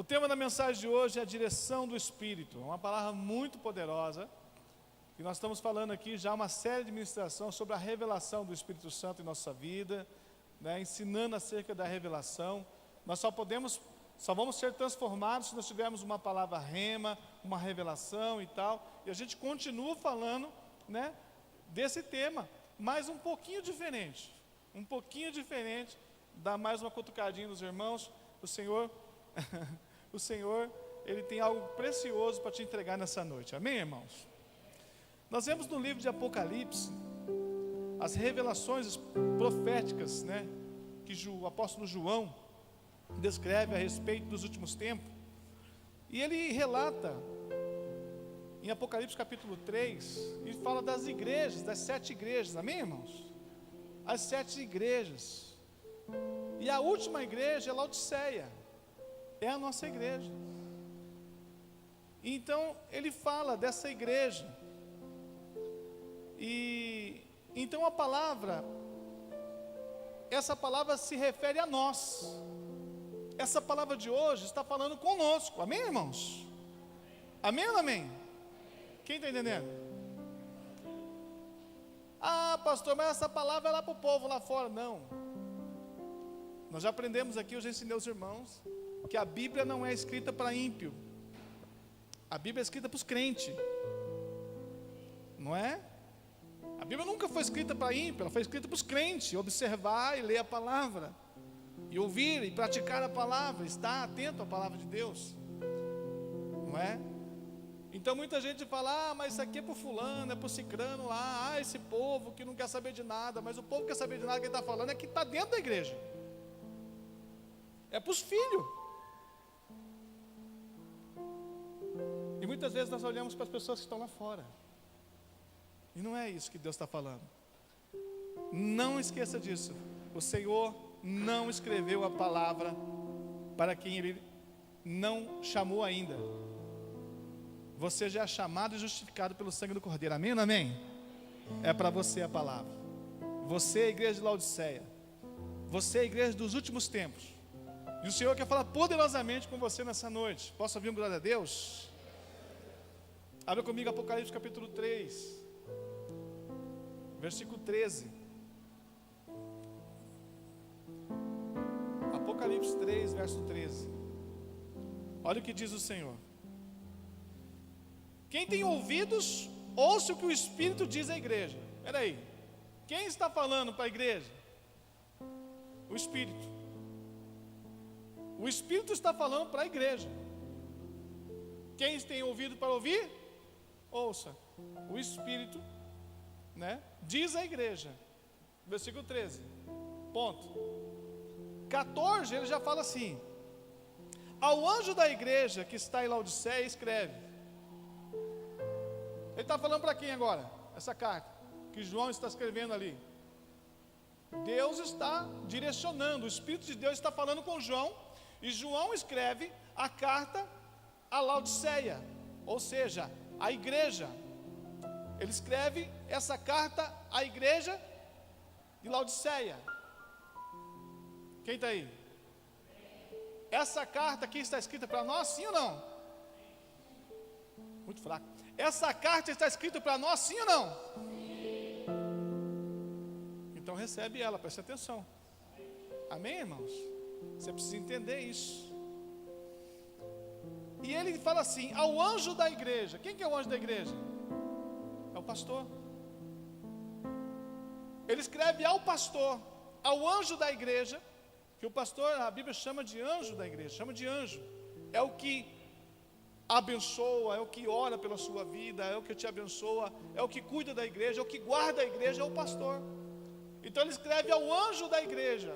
tema da mensagem de hoje é a direção do Espírito. É uma palavra muito poderosa. E nós estamos falando aqui já uma série de ministrações sobre a revelação do Espírito Santo em nossa vida, né, ensinando acerca da revelação. Nós só vamos ser transformados se nós tivermos uma palavra rema, uma revelação e tal. E a gente continua falando, né, desse tema, mas um pouquinho diferente. Dá mais uma cutucadinha nos irmãos. O Senhor, Ele tem algo precioso para te entregar nessa noite. Amém, irmãos? Nós vemos no livro de Apocalipse as revelações proféticas, né, que o apóstolo João descreve a respeito dos últimos tempos. E ele relata em Apocalipse capítulo 3, e fala das igrejas, das 7 igrejas, amém, irmãos? As 7 igrejas. E a última igreja é Laodiceia, é a nossa igreja. Então ele fala dessa igreja. E então essa palavra se refere a nós. Essa palavra de hoje está falando conosco, amém, irmãos? Amém ou não amém? Quem está entendendo? Ah, pastor, mas essa palavra é lá para o povo lá fora. Não. Nós já aprendemos aqui, eu já ensinei aos irmãos, que a Bíblia não é escrita para ímpio. A Bíblia é escrita para os crentes. Não é? A Bíblia nunca foi escrita para ímpio, ela foi escrita para os crentes, observar e ler a palavra, e ouvir e praticar a palavra, estar atento à palavra de Deus, não é? Então muita gente fala, mas isso aqui é para o fulano, é para o cicrano lá, esse povo que não quer saber de nada. Mas o povo que quer saber de nada, que ele está falando é que está dentro da igreja, é para os filhos. E muitas vezes nós olhamos para as pessoas que estão lá fora, e não é isso que Deus está falando. Não esqueça disso. O Senhor não escreveu a palavra para quem Ele não chamou ainda. Você já é chamado e justificado pelo sangue do Cordeiro, amém ou não amém? É para você a palavra. Você é a igreja de Laodiceia, você é a igreja dos últimos tempos, e o Senhor quer falar poderosamente com você nessa noite. Posso ouvir um glória a Deus? Abra comigo Apocalipse capítulo 3, versículo 13. Apocalipse 3, verso 13. Olha o que diz o Senhor. Quem tem ouvidos, ouça o que o Espírito diz à igreja. Espera aí, quem está falando para a igreja? O Espírito. O Espírito está falando para a igreja. Quem tem ouvido para ouvir, ouça. O Espírito, né, diz à igreja. Versículo 13. Ponto. 14, ele já fala assim: ao anjo da igreja que está em Laodiceia, escreve. Ele está falando para quem agora? Essa carta que João está escrevendo ali. Deus está direcionando, o Espírito de Deus está falando com João, e João escreve a carta a Laodiceia, ou seja, a igreja. Ele escreve essa carta à igreja de Laodiceia. Quem está aí? Essa carta aqui está escrita para nós, sim ou não? Muito fraco. Essa carta está escrita para nós, sim ou não? Sim. Então recebe ela, preste atenção. Amém, irmãos? Você precisa entender isso. E ele fala assim, ao anjo da igreja. Quem que é o anjo da igreja? É o pastor. Ele escreve ao pastor, ao anjo da igreja, que o pastor, a Bíblia chama de anjo da igreja, chama de anjo. É o que abençoa, é o que ora pela sua vida, é o que te abençoa, é o que cuida da igreja, é o que guarda a igreja, é o pastor. Então ele escreve ao anjo da igreja,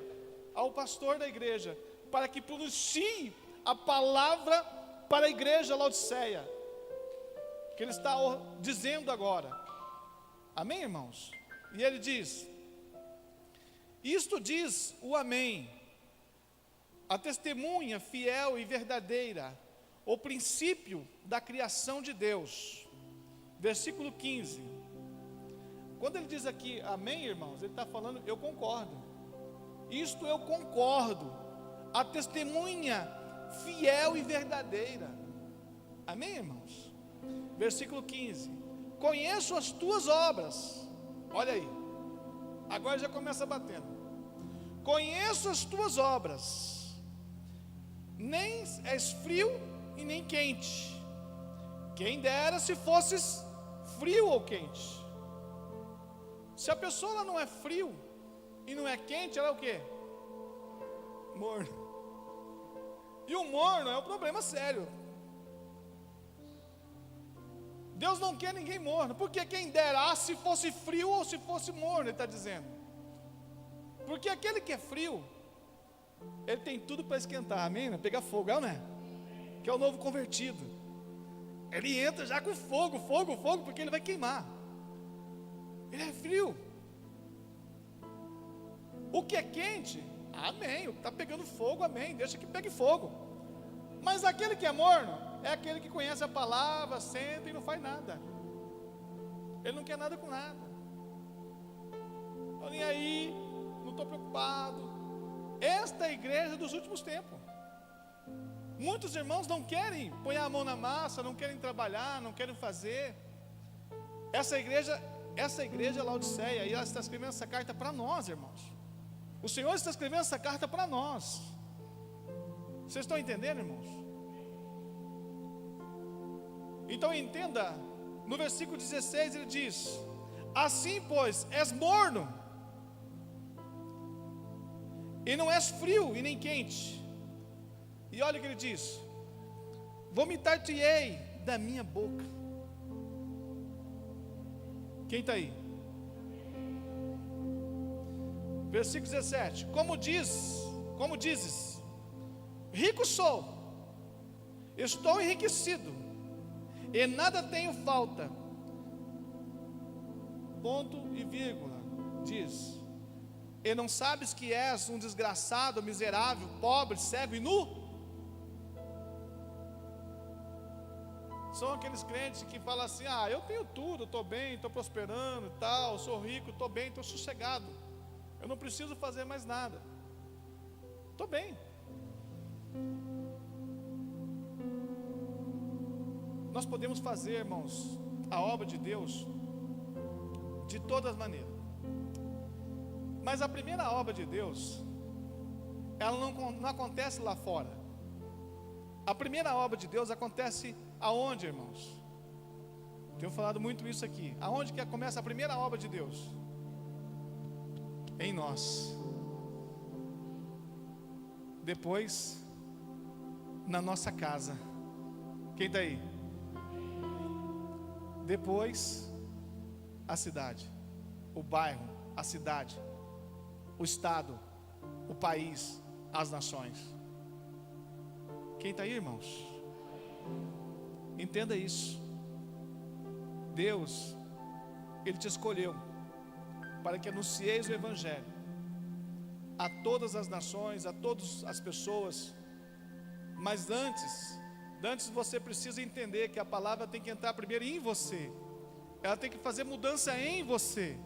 ao pastor da igreja, para que pronuncie a palavra para a igreja Laodiceia, que ele está dizendo agora. Amém, irmãos? E ele diz: isto diz o amém, a testemunha fiel e verdadeira, o princípio da criação de Deus. Versículo 15. Quando ele diz aqui amém, irmãos, ele está falando, eu concordo. Isto eu concordo. A testemunha fiel e verdadeira. Amém, irmãos? Versículo 15: conheço as tuas obras. Olha aí, agora já começa batendo. Conheço as tuas obras, nem és frio e nem quente. Quem dera se fosses frio ou quente. Se a pessoa ela não é frio e não é quente, ela é o quê? Morno. E o morno é um problema sério. Deus não quer ninguém morno, porque quem dera se fosse frio ou se fosse morno, ele está dizendo. Porque aquele que é frio, ele tem tudo para esquentar, amém? Né? Pegar fogo, não é? Que é o novo convertido. Ele entra já com fogo, porque ele vai queimar. Ele é frio. O que é quente, amém, está pegando fogo, amém, deixa que pegue fogo. Mas aquele que é morno, é aquele que conhece a palavra, senta e não faz nada. Ele não quer nada com nada. Estou nem aí, não estou preocupado. Esta é a igreja dos últimos tempos. Muitos irmãos não querem pôr a mão na massa, não querem trabalhar, não querem fazer. Essa igreja Laodiceia, e ela está escrevendo essa carta para nós, irmãos. O Senhor está escrevendo essa carta para nós. Vocês estão entendendo, irmãos? Então entenda, no versículo 16 ele diz: assim pois, és morno, e não és frio e nem quente. E olha o que ele diz: vomitar-te-ei da minha boca. Quem está aí? Versículo 17: como dizes, rico sou, estou enriquecido, e nada tenho falta. Ponto e vírgula. Diz: e não sabes que és um desgraçado, miserável, pobre, cego e nu? São aqueles crentes que falam assim: eu tenho tudo, estou bem, estou prosperando e tal, sou rico, estou bem, estou sossegado, eu não preciso fazer mais nada, estou bem. Nós podemos fazer, irmãos, a obra de Deus de todas as maneiras, mas a primeira obra de Deus, ela não acontece lá fora. A primeira obra de Deus acontece aonde, irmãos? Tenho falado muito isso aqui. Aonde que começa a primeira obra de Deus? Em nós. Depois, na nossa casa. Quem está aí? Depois, a cidade, o bairro, a cidade, o estado, o país, as nações. Quem está aí, irmãos? Entenda isso. Deus, Ele te escolheu para que anuncieis o Evangelho a todas as nações, a todas as pessoas. Mas antes você precisa entender que a palavra tem que entrar primeiro em você. Ela tem que fazer mudança em você.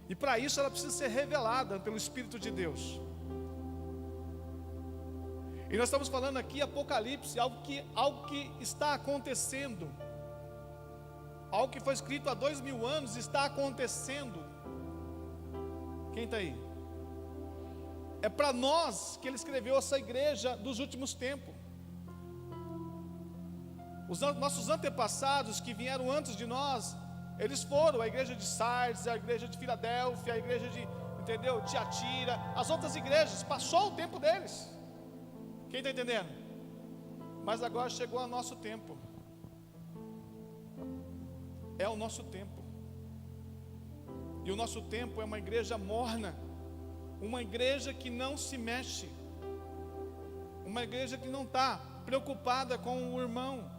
E para isso ela precisa ser revelada pelo Espírito de Deus. E nós estamos falando aqui Apocalipse, algo que está acontecendo, algo que foi escrito há 2000 anos está acontecendo. Quem está aí? É para nós que ele escreveu essa igreja dos últimos tempos. Os nossos antepassados que vieram antes de nós, eles foram a igreja de Sardes, a igreja de Filadélfia, a igreja de Tiatira, as outras igrejas, passou o tempo deles. Quem está entendendo? Mas agora chegou o nosso tempo. É o nosso tempo. E o nosso tempo é uma igreja morna, uma igreja que não se mexe, uma igreja que não está preocupada com o irmão,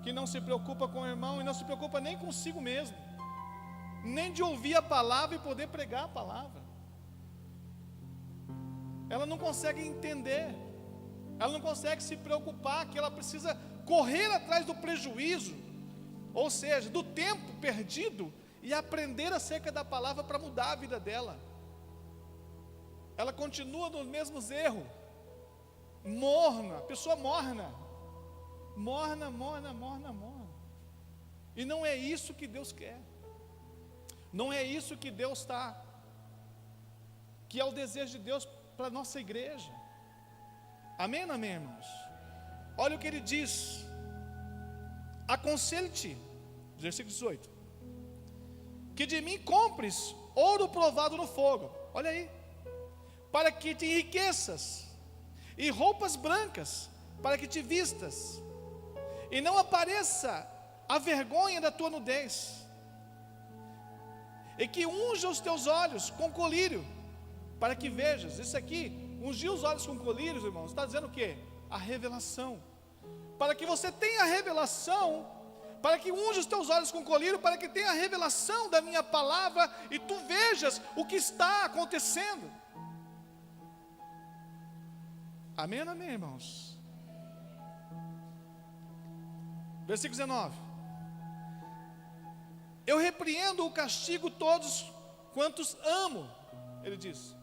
que não se preocupa com o irmão e não se preocupa nem consigo mesmo, nem de ouvir a palavra e poder pregar a palavra. Ela não consegue entender, ela não consegue se preocupar que ela precisa correr atrás do prejuízo, ou seja, do tempo perdido, e aprender acerca da palavra para mudar a vida dela. Ela continua nos mesmos erros, morna, pessoa morna. Morna, morna, morna, morna. E não é isso que Deus quer. Não é isso que Deus está, que é o desejo de Deus para a nossa igreja. Amém, amém, irmãos? Olha o que ele diz: aconselho-te, versículo 18, que de mim compres ouro provado no fogo, olha aí, para que te enriqueças, e roupas brancas, para que te vistas, e não apareça a vergonha da tua nudez, e que unja os teus olhos com colírio, para que vejas. Isso aqui, ungir os olhos com colírios, irmãos, está dizendo o quê? A revelação. Para que você tenha a revelação, para que unja os teus olhos com colírio, para que tenha a revelação da minha palavra, e tu vejas o que está acontecendo. Amém, amém, irmãos? Versículo 19: eu repreendo o castigo todos quantos amo, ele diz.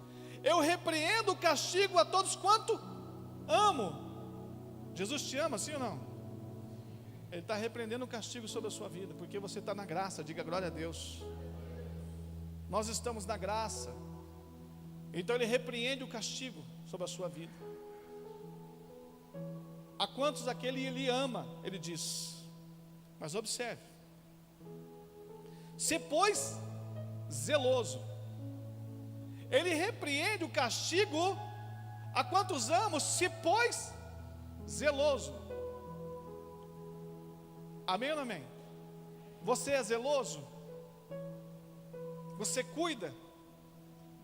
Eu repreendo o castigo a todos quanto amo. Jesus te ama, sim ou não? Ele está repreendendo o castigo sobre a sua vida, porque você está na graça. Diga glória a Deus. Nós estamos na graça. Então ele repreende o castigo sobre a sua vida. A quantos aquele ele ama, ele diz. Mas observe: se pois zeloso. Ele repreende o castigo a quantos amo, se pois zeloso. Amém ou não amém? Você é zeloso? Você cuida?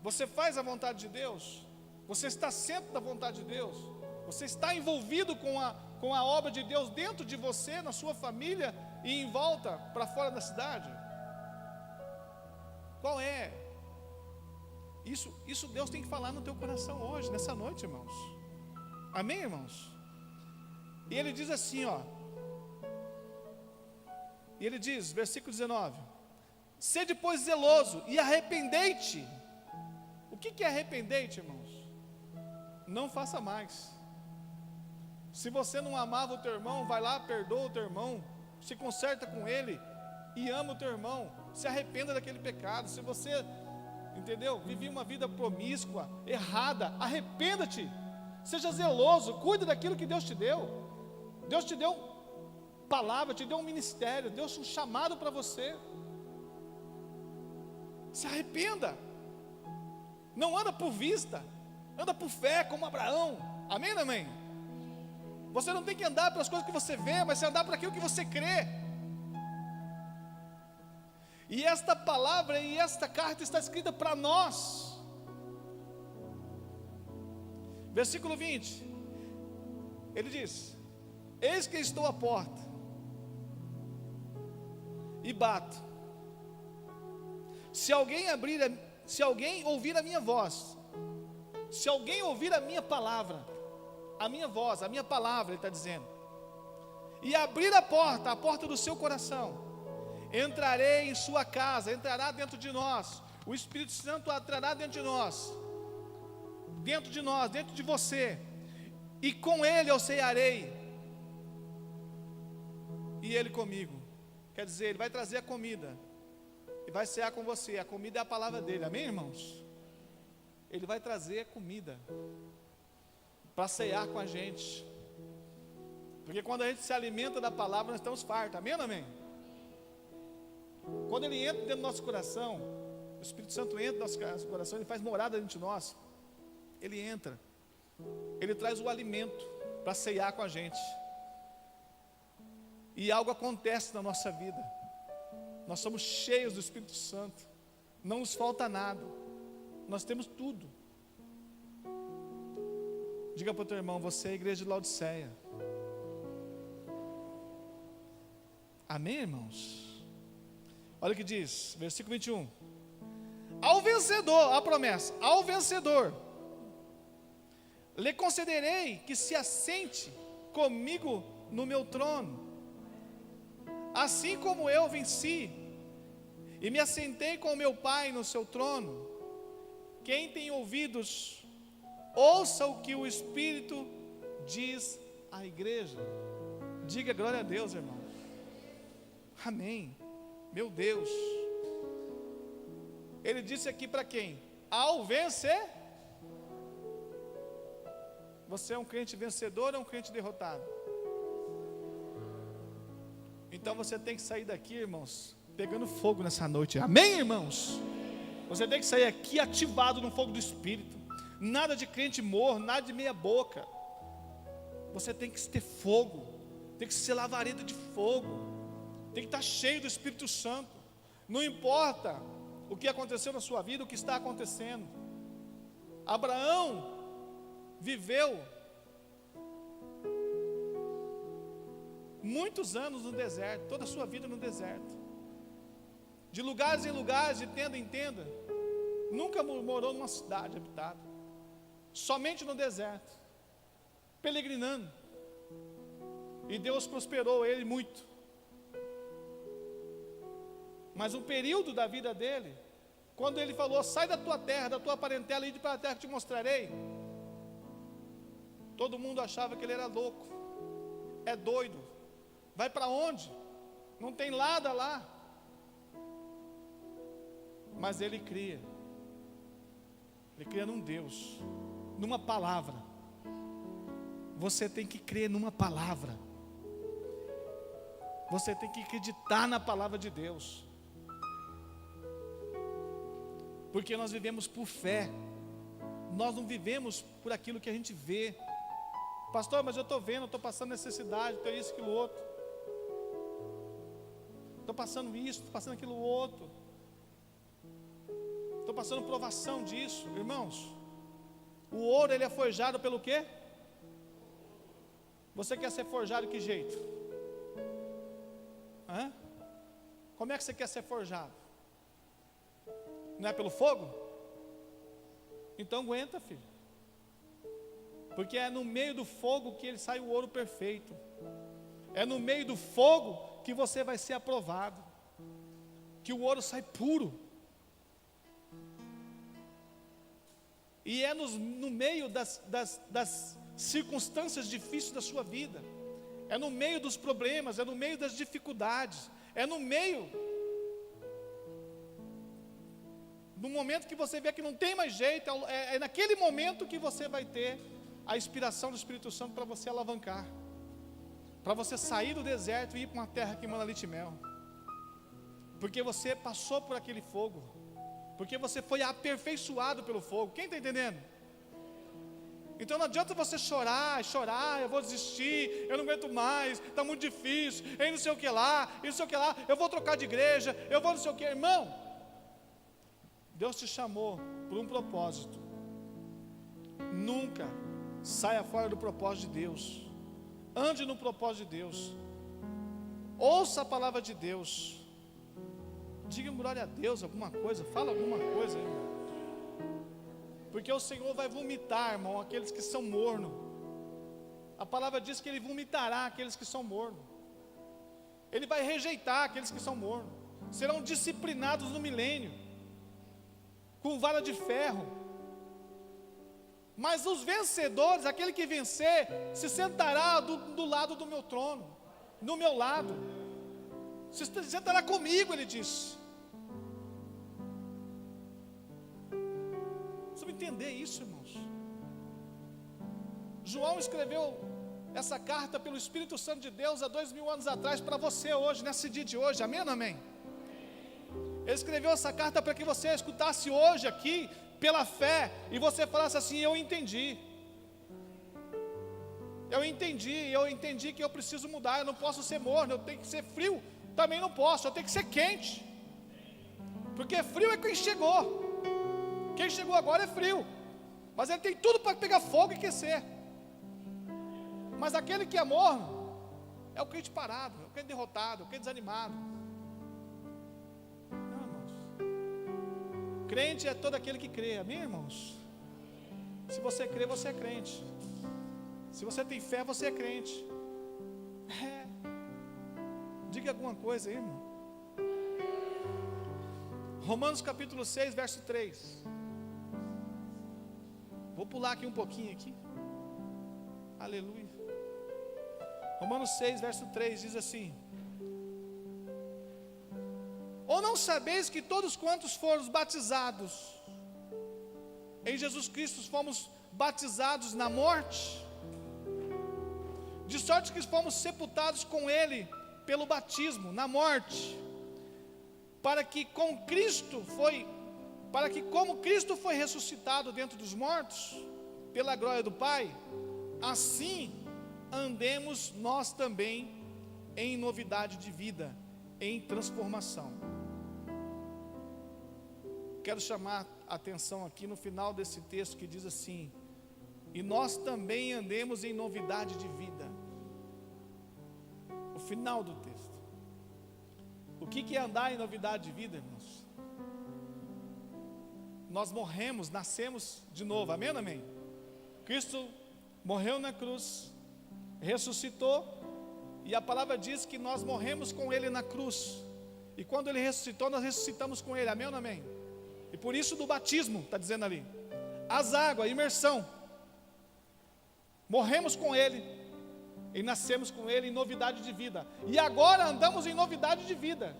Você faz a vontade de Deus? Você está sempre da vontade de Deus? Você está envolvido com a obra de Deus dentro de você, na sua família e em volta, para fora da cidade? Qual é? Isso Deus tem que falar no teu coração hoje, nessa noite, irmãos. Amém, irmãos? E ele diz assim, ó. E ele diz, versículo 19: sede, pois, zeloso e arrependei-te. O que é arrependei-te, irmãos? Não faça mais. Se você não amava o teu irmão, vai lá, perdoa o teu irmão, se conserta com ele e ama o teu irmão. Se arrependa daquele pecado. Se você, entendeu, vivia uma vida promíscua, errada, arrependa-te. Seja zeloso, cuide daquilo que Deus te deu. Deus te deu palavra, te deu um ministério, deu um chamado para você. Se arrependa. Não anda por vista, anda por fé, como Abraão. Amém, amém? Você não tem que andar pelas coisas que você vê, mas você andar por aquilo que você crê. E esta palavra e esta carta está escrita para nós. Versículo 20, ele diz: eis que estou à porta e bato. Se alguém ouvir a minha voz, se alguém ouvir a minha palavra, a minha voz, a minha palavra, ele está dizendo, e abrir a porta do seu coração, entrarei em sua casa, entrará dentro de nós, o Espírito Santo entrará dentro de nós, dentro de você, e com ele eu cearei, e ele comigo. Quer dizer, ele vai trazer a comida, e vai cear com você. A comida é a palavra dele, amém, irmãos? Ele vai trazer comida para cear com a gente, porque quando a gente se alimenta da palavra, nós estamos fartos, amém ou não amém? Quando ele entra dentro do nosso coração, o Espírito Santo entra no nosso coração, ele faz morada dentro de nós, ele entra, ele traz o alimento para ceiar com a gente, e algo acontece na nossa vida. Nós somos cheios do Espírito Santo, não nos falta nada, nós temos tudo. Diga para o teu irmão: você é a igreja de Laodiceia. Amém, irmãos? Olha o que diz, versículo 21. Ao vencedor, a promessa, ao vencedor, lhe concederei que se assente comigo no meu trono, assim como eu venci e me assentei com meu Pai no seu trono. Quem tem ouvidos, ouça o que o Espírito diz a igreja. Diga glória a Deus, irmão. Amém. Meu Deus. Ele disse aqui para quem? Ao vencer. Você é um crente vencedor ou um crente derrotado? Então você tem que sair daqui, irmãos, pegando fogo nessa noite. Amém, irmãos? Você tem que sair aqui ativado no fogo do Espírito. Nada de crente morno, nada de meia boca. Você tem que ter fogo. Tem que ser lavareda de fogo. Tem que estar cheio do Espírito Santo. Não importa o que aconteceu na sua vida, o que está acontecendo. Abraão viveu muitos anos no deserto, toda a sua vida no deserto, de lugares em lugares, de tenda em tenda. Nunca morou numa cidade habitada, somente no deserto, peregrinando. E Deus prosperou ele muito. Mas um período da vida dele, quando ele falou: sai da tua terra, da tua parentela, e ide para a terra que te mostrarei, todo mundo achava que ele era louco, é doido, vai para onde? Não tem nada lá. Mas ele cria num Deus, numa palavra. Você tem que crer numa palavra. Você tem que acreditar na palavra de Deus. Porque nós vivemos por fé. Nós não vivemos por aquilo que a gente vê. Pastor, mas eu estou vendo, eu estou passando necessidade, estou isso, aquilo, outro. Estou passando isso, estou passando aquilo, outro. Estou passando provação disso. Irmãos, o ouro ele é forjado pelo quê? Você quer ser forjado de que jeito? Hã? Como é que você quer ser forjado? Não é pelo fogo? Então aguenta, filho. Porque é no meio do fogo que ele sai o ouro perfeito. É no meio do fogo que você vai ser aprovado. Que o ouro sai puro. E é no meio das circunstâncias difíceis da sua vida. É no meio dos problemas, é no meio das dificuldades. É no meio do momento que você vê que não tem mais jeito. É naquele momento que você vai ter a inspiração do Espírito Santo para você alavancar, para você sair do deserto e ir para uma terra que emana leite e mel. Porque você passou por aquele fogo, porque você foi aperfeiçoado pelo fogo. Quem está entendendo? Então não adianta você chorar, eu vou desistir, eu não aguento mais, está muito difícil, eu não sei o que lá, eu vou trocar de igreja, eu vou não sei o que. Irmão, Deus te chamou por um propósito. Nunca saia fora do propósito de Deus. Ande no propósito de Deus. Ouça a palavra de Deus. Diga glória a Deus, alguma coisa, fala alguma coisa, irmão. Porque o Senhor vai vomitar, irmão, aqueles que são mornos. A palavra diz que Ele vomitará aqueles que são mornos. Ele vai rejeitar aqueles que são mornos. Serão disciplinados no milênio, com vara de ferro. Mas os vencedores, aquele que vencer, se sentará do lado do meu trono, no meu lado, se sentará comigo, ele disse. Você vai entender isso, irmãos. João escreveu essa carta pelo Espírito Santo de Deus há 2000 anos atrás para você hoje, nesse dia de hoje, amém ou não amém? Ele escreveu essa carta para que você escutasse hoje aqui, pela fé, e você falasse assim: eu entendi que eu preciso mudar, eu não posso ser morno, eu tenho que ser frio, também não posso, eu tenho que ser quente, porque frio é quem chegou agora é frio, mas ele tem tudo para pegar fogo e aquecer. Mas aquele que é morno é o crente parado, é o crente derrotado, é o crente desanimado. Crente é todo aquele que crê, amém, irmãos? Se você crê, você é crente. Se você tem fé, você é crente. Diga alguma coisa aí, irmão. Romanos capítulo 6, verso 3. Vou pular aqui um pouquinho aqui. Aleluia. Romanos 6, verso 3 diz assim: ou não sabeis que todos quantos foram batizados em Jesus Cristo fomos batizados na morte, de sorte que fomos sepultados com Ele pelo batismo na morte, para que como Cristo foi ressuscitado dentro dos mortos pela glória do Pai, assim andemos nós também em novidade de vida, em transformação. Quero chamar a atenção aqui no final desse texto que diz assim: e nós também andemos em novidade de vida. O final do texto. O que é andar em novidade de vida, irmãos? Nós morremos, nascemos de novo, amém ou amém? Cristo morreu na cruz, ressuscitou, e a palavra diz que nós morremos com Ele na cruz, e quando Ele ressuscitou, nós ressuscitamos com Ele, amém ou amém? E por isso do batismo, está dizendo ali, as águas, imersão, morremos com Ele, e nascemos com Ele em novidade de vida, e agora andamos em novidade de vida,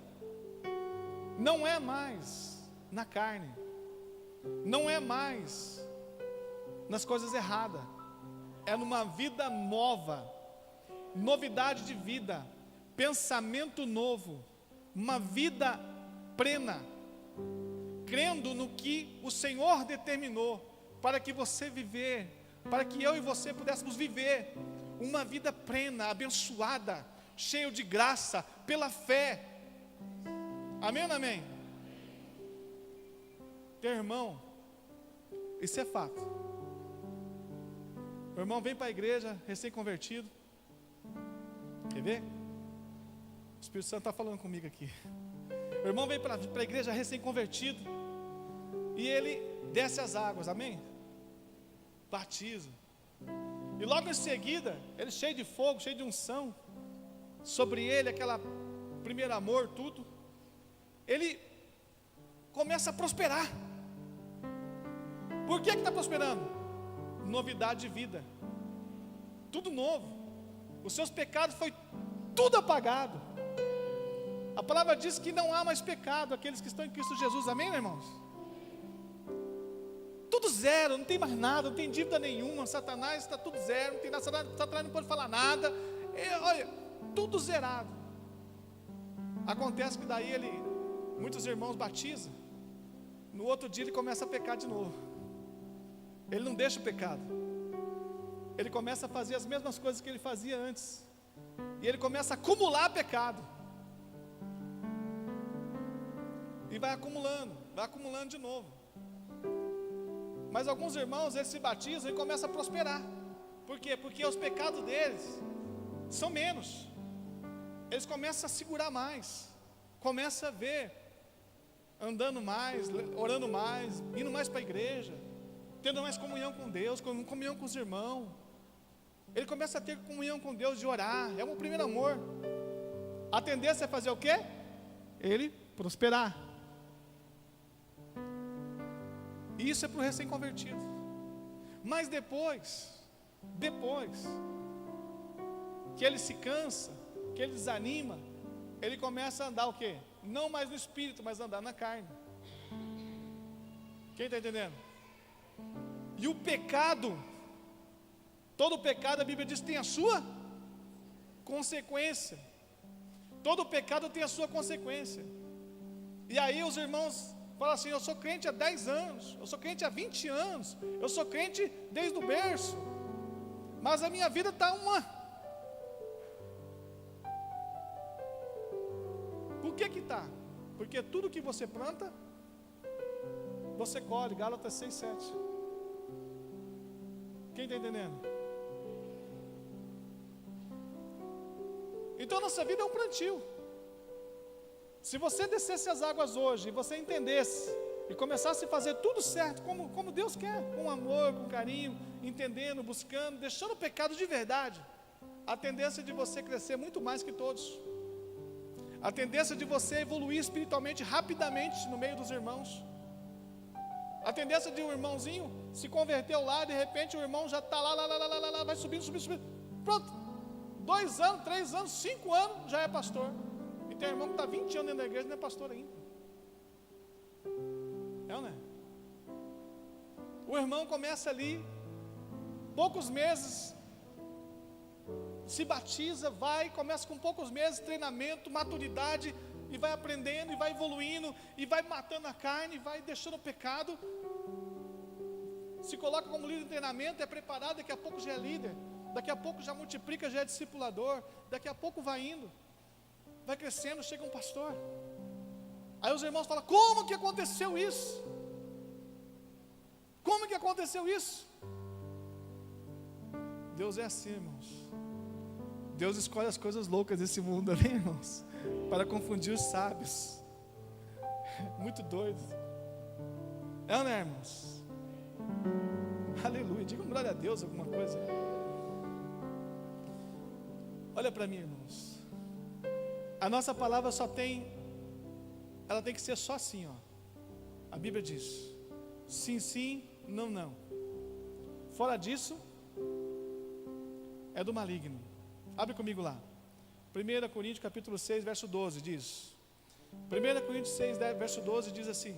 não é mais na carne, não é mais nas coisas erradas, é numa vida nova, novidade de vida, pensamento novo, uma vida plena, crendo no que o Senhor determinou, para que você viver, para que eu e você pudéssemos viver uma vida plena, abençoada, cheio de graça, pela fé, amém ou não amém? Teu irmão, isso é fato, o irmão vem para a igreja, recém-convertido, quer ver? O Espírito Santo está falando comigo aqui, o irmão vem para a igreja recém-convertido, e ele desce as águas, amém? Batiza, e logo em seguida, ele cheio de fogo, cheio de unção, sobre ele, aquela primeiro amor, tudo, ele começa a prosperar. Por que está prosperando? Novidade de vida, tudo novo, os seus pecados foi tudo apagado, a palavra diz que não há mais pecado, aqueles que estão em Cristo Jesus, amém, meus irmãos? Tudo zero, não tem mais nada, não tem dívida nenhuma, Satanás está tudo zero, não tem nada, Satanás não pode falar nada, olha, tudo zerado. Acontece que daí muitos irmãos batizam, no outro dia ele começa a pecar de novo, ele não deixa o pecado, ele começa a fazer as mesmas coisas que ele fazia antes, e ele começa a acumular pecado, e vai acumulando de novo. Mas alguns irmãos, eles se batizam e começam a prosperar. Por quê? Porque os pecados deles são menos, eles começam a segurar mais, começam a ver, andando mais, orando mais, indo mais para a igreja, tendo mais comunhão com Deus, comunhão com os irmãos. Ele começa a ter comunhão com Deus, de orar, é um primeiro amor. A tendência é fazer o quê? Ele prosperar. Isso é para o recém-convertido. Mas depois que ele se cansa, que ele desanima, ele começa a andar o quê? Não mais no espírito, mas andar na carne. Quem está entendendo? E o pecado, todo pecado, a Bíblia diz, tem a sua consequência. Todo pecado tem a sua consequência. E aí os irmãos falam assim: eu sou crente há 10 anos, eu sou crente há 20 anos, eu sou crente desde o berço, mas a minha vida está Por que está? Porque tudo que você planta, você colhe. Gálatas 6:7. Quem está entendendo? Então nossa vida é um plantio. Se você descesse as águas hoje, e você entendesse, e começasse a fazer tudo certo, como Deus quer, com amor, com carinho, entendendo, buscando, deixando o pecado de verdade, a tendência de você crescer muito mais que todos, a tendência de você evoluir espiritualmente rapidamente no meio dos irmãos, A tendência de um irmãozinho se converteu lá, de repente o irmão já está lá, vai subindo. Pronto, 2 anos, 3 anos, 5 anos, já é pastor. E tem irmão que está 20 anos dentro da igreja e não é pastor ainda. É ou não é? O irmão começa ali, poucos meses, se batiza, começa com poucos meses, treinamento, maturidade, e vai aprendendo, e vai evoluindo, e vai matando a carne, e vai deixando o pecado, se coloca como líder de treinamento, é preparado, daqui a pouco já é líder, daqui a pouco já multiplica, já é discipulador, daqui a pouco vai indo, vai crescendo, chega um pastor. Aí os irmãos falam: como que aconteceu isso? Como que aconteceu isso? Deus é assim, irmãos. Deus escolhe as coisas loucas desse mundo, amém, irmãos? Para confundir os sábios. Muito doido. É ou não é, irmãos? Aleluia, diga glória a Deus, alguma coisa. Olha para mim, irmãos. A nossa palavra ela tem que ser só assim, ó. A Bíblia diz: sim, sim, não, não. Fora disso, é do maligno. Abre comigo lá. 1 Coríntios capítulo 6, verso 12 diz. 1 Coríntios 6, verso 12 diz assim: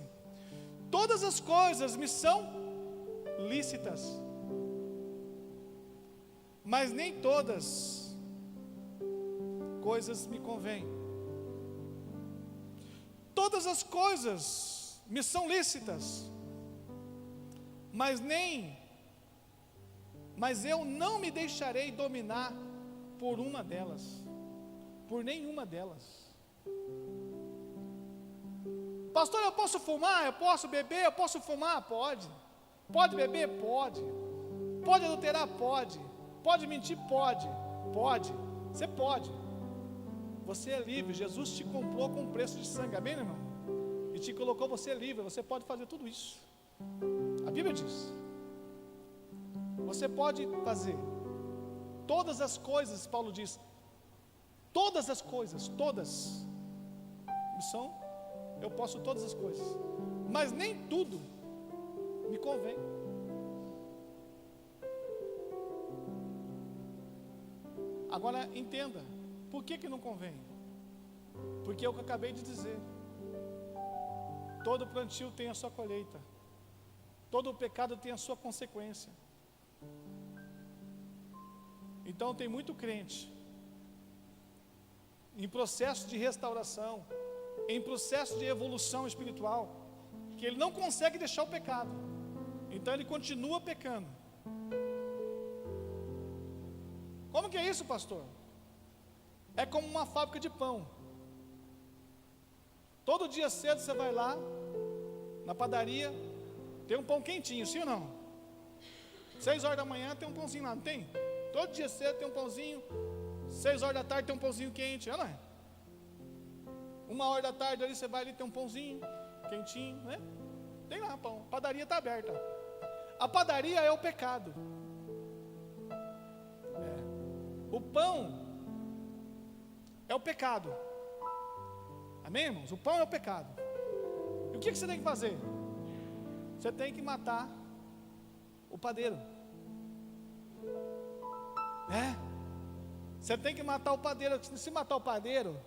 todas as coisas me são lícitas, mas nem todas coisas me convêm. Todas as coisas me são lícitas, mas eu não me deixarei dominar por uma delas, por nenhuma delas. Pastor, eu posso fumar? Eu posso beber? Eu posso fumar? Pode. Pode beber? Pode. Pode adulterar? Pode. Pode mentir? Pode. Pode. Você pode. Você é livre. Jesus te comprou com um preço de sangue, amém, irmão? E te colocou você livre. Você pode fazer tudo isso. A Bíblia diz: você pode fazer todas as coisas. Paulo diz: todas as coisas, todas eu posso todas as coisas, mas nem tudo me convém. Agora entenda, por que não convém? Porque é o que eu acabei de dizer. Todo plantio tem a sua colheita, todo pecado tem a sua consequência. Então tem muito crente em processo de restauração, em processo de evolução espiritual, que ele não consegue deixar o pecado, então ele continua pecando. Como que é isso, pastor? É como uma fábrica de pão. Todo dia cedo você vai lá na padaria, tem um pão quentinho, sim ou não? 6 horas da manhã tem um pãozinho lá, não tem? Todo dia cedo tem um pãozinho, 6 horas da tarde tem um pãozinho quente, não é? 1 hora da tarde ali você vai ali, tem um pãozinho quentinho, né? Tem lá pão, a padaria está aberta. A padaria é o pecado. O pão é o pecado. Amém, irmãos? O pão é o pecado. E o que você tem que fazer? Você tem que matar o padeiro. Você tem que matar o padeiro. Se matar o padeiro,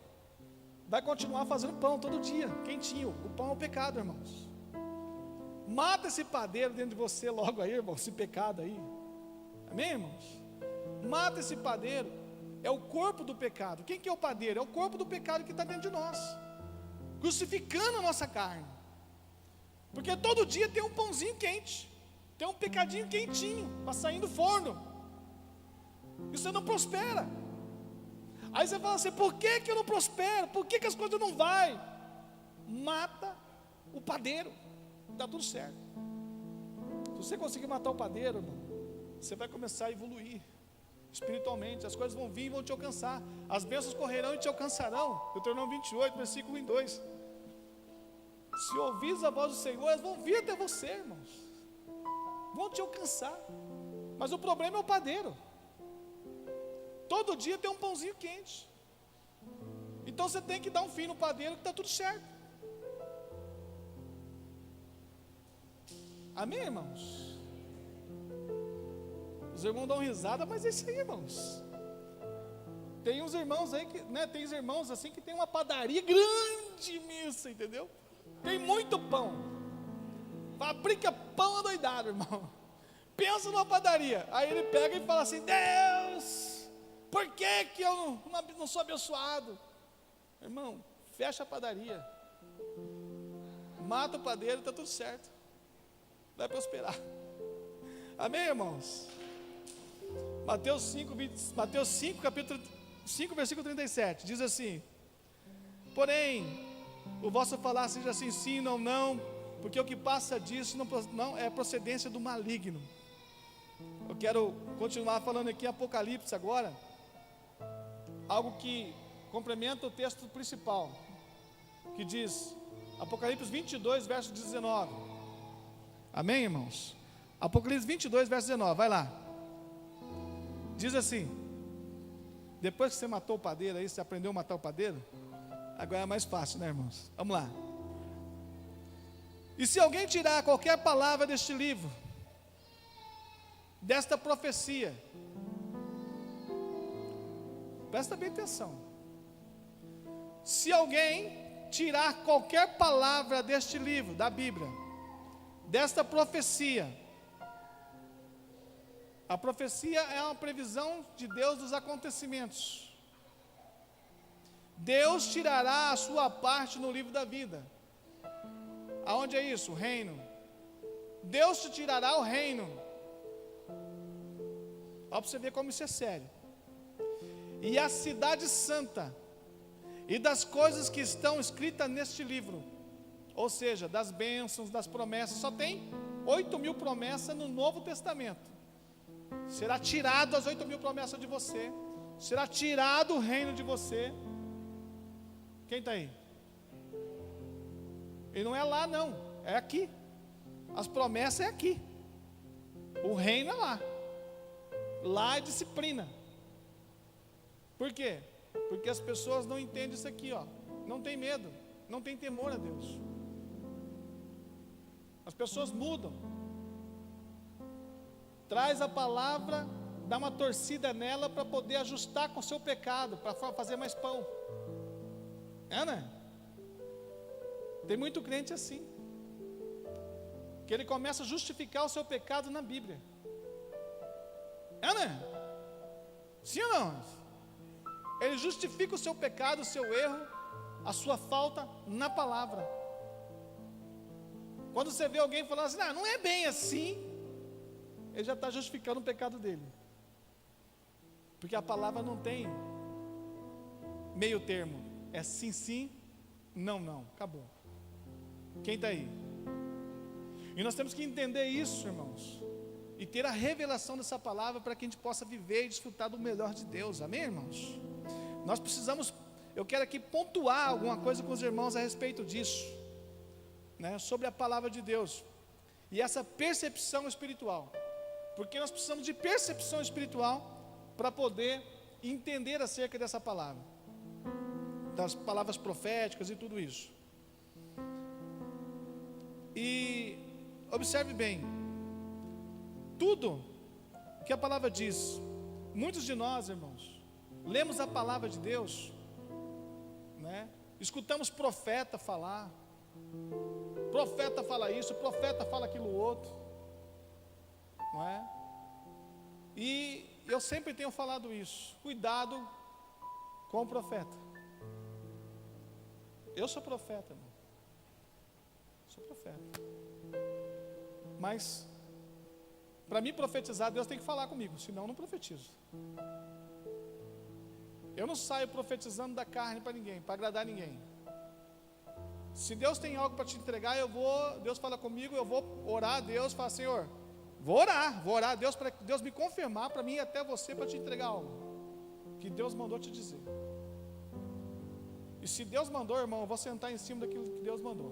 vai continuar fazendo pão todo dia, quentinho. O pão é o pecado, irmãos. Mata esse padeiro dentro de você logo aí, irmão, esse pecado aí. Amém, irmãos? Mata esse padeiro. É o corpo do pecado. Quem que é o padeiro? É o corpo do pecado que está dentro de nós, crucificando a nossa carne. Porque todo dia tem um pãozinho quente, tem um pecadinho quentinho para sair do forno, e você não prospera. Aí você fala assim: por que eu não prospero? Por que as coisas não vai? Mata o padeiro, está tudo certo. Se você conseguir matar o padeiro, irmão, você vai começar a evoluir espiritualmente. As coisas vão vir e vão te alcançar. As bênçãos correrão e te alcançarão. Deuteronômio 28, versículo 1 e 2. Se ouvires a voz do Senhor, elas vão vir até você, irmãos, vão te alcançar. Mas o problema é o padeiro. Todo dia tem um pãozinho quente. Então você tem que dar um fim no padeiro, que está tudo certo. Amém, irmãos? Os irmãos dão risada, mas é isso aí, irmãos. Tem uns irmãos aí que, né, tem irmãos assim que tem uma padaria grande, imensa, entendeu? Tem muito pão. Fabrica pão adoidado, irmão. Pensa numa padaria. Aí ele pega e fala assim: Deus, por que eu não sou abençoado? Irmão, fecha a padaria. Mata o padeiro, está tudo certo. Vai prosperar. Amém, irmãos? Mateus 5, capítulo 5, versículo 37, diz assim: porém, o vosso falar seja assim, sim, não, não, porque o que passa disso não é procedência do maligno. Eu quero continuar falando aqui em Apocalipse agora, algo que complementa o texto principal, que diz, Apocalipse 22, verso 19. Amém, irmãos? Apocalipse 22, verso 19, vai lá. Diz assim: depois que você matou o padeiro aí, você aprendeu a matar o padeiro, agora é mais fácil, né, irmãos? Vamos lá. E se alguém tirar qualquer palavra deste livro, desta profecia, presta bem atenção. Se alguém tirar qualquer palavra deste livro, da Bíblia, desta profecia, a profecia é uma previsão de Deus dos acontecimentos. Deus tirará a sua parte no livro da vida. Aonde é isso? O reino. Deus te tirará o reino. Olha para você ver como isso é sério. E a cidade santa, e das coisas que estão escritas neste livro, ou seja, das bênçãos, das promessas, só tem 8.000 promessas no Novo Testamento. Será tirado as 8.000 promessas de você, será tirado o reino de você. Quem está aí? E não é lá não, é aqui. As promessas é aqui, o reino é lá. Lá é disciplina. Por quê? Porque as pessoas não entendem isso aqui, ó. Não tem medo, não tem temor a Deus. As pessoas mudam. Traz a palavra, dá uma torcida nela para poder ajustar com o seu pecado, para fazer mais pão. É, né? Tem muito crente assim, que ele começa a justificar o seu pecado na Bíblia. É, né? Sim ou não? Ele justifica o seu pecado, o seu erro, a sua falta na palavra. Quando você vê alguém falando assim, não é bem assim, ele já está justificando o pecado dele. Porque a palavra não tem meio termo. É sim, sim, não, não. Acabou. Quem está aí? E nós temos que entender isso, irmãos, e ter a revelação dessa palavra para que a gente possa viver e desfrutar do melhor de Deus. Amém, irmãos? Nós precisamos, eu quero aqui pontuar alguma coisa com os irmãos a respeito disso, né, sobre a palavra de Deus e essa percepção espiritual, porque nós precisamos de percepção espiritual para poder entender acerca dessa palavra, das palavras proféticas e tudo isso. E observe bem, tudo que a palavra diz, muitos de nós, irmãos, lemos a palavra de Deus, né? Escutamos profeta falar, profeta fala isso, profeta fala aquilo outro, não é? E eu sempre tenho falado isso, cuidado com o profeta. Eu sou profeta, irmão. Sou profeta. Mas para mim profetizar, Deus tem que falar comigo, senão eu não profetizo. Eu não saio profetizando da carne para ninguém, para agradar ninguém. Se Deus tem algo para te entregar, Deus fala comigo, eu vou orar a Deus, falar, Senhor, vou orar a Deus para que Deus me confirmar para mim ir até você para te entregar algo que Deus mandou te dizer. E se Deus mandou, irmão, eu vou sentar em cima daquilo que Deus mandou.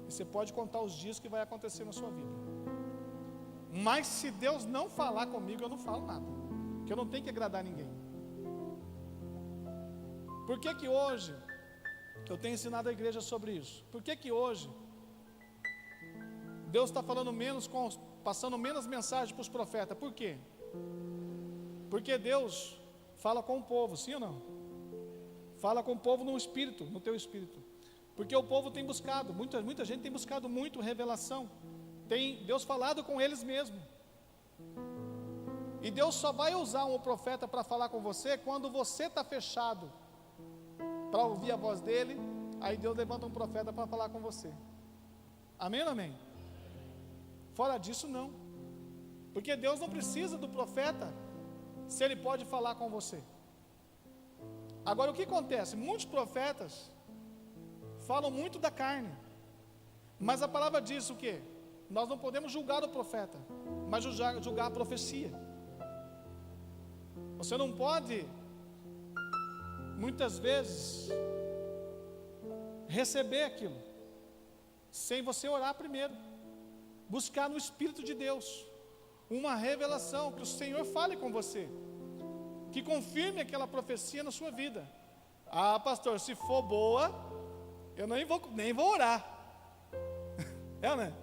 E você pode contar os dias que vai acontecer na sua vida. Mas se Deus não falar comigo, eu não falo nada, porque eu não tenho que agradar ninguém. Por que hoje eu tenho ensinado a igreja sobre isso? Por que hoje Deus está falando menos, passando menos mensagem para os profetas. Por quê? Porque Deus fala com o povo, sim ou não? Fala com o povo no espírito, no teu espírito. Porque o povo tem buscado, muita gente tem buscado muito revelação. Tem Deus falado com eles mesmo. E Deus só vai usar um profeta para falar com você quando você está fechado para ouvir a voz dele. Aí Deus levanta um profeta para falar com você. Amém ou amém? Fora disso, não. Porque Deus não precisa do profeta se ele pode falar com você. Agora, o que acontece? Muitos profetas falam muito da carne. Mas a palavra diz o quê? Nós não podemos julgar o profeta, mas julgar a profecia. Você não pode, muitas vezes, receber aquilo sem você orar primeiro, buscar no Espírito de Deus uma revelação, que o Senhor fale com você, que confirme aquela profecia na sua vida. Ah, pastor, se for boa, eu nem vou orar. É, né?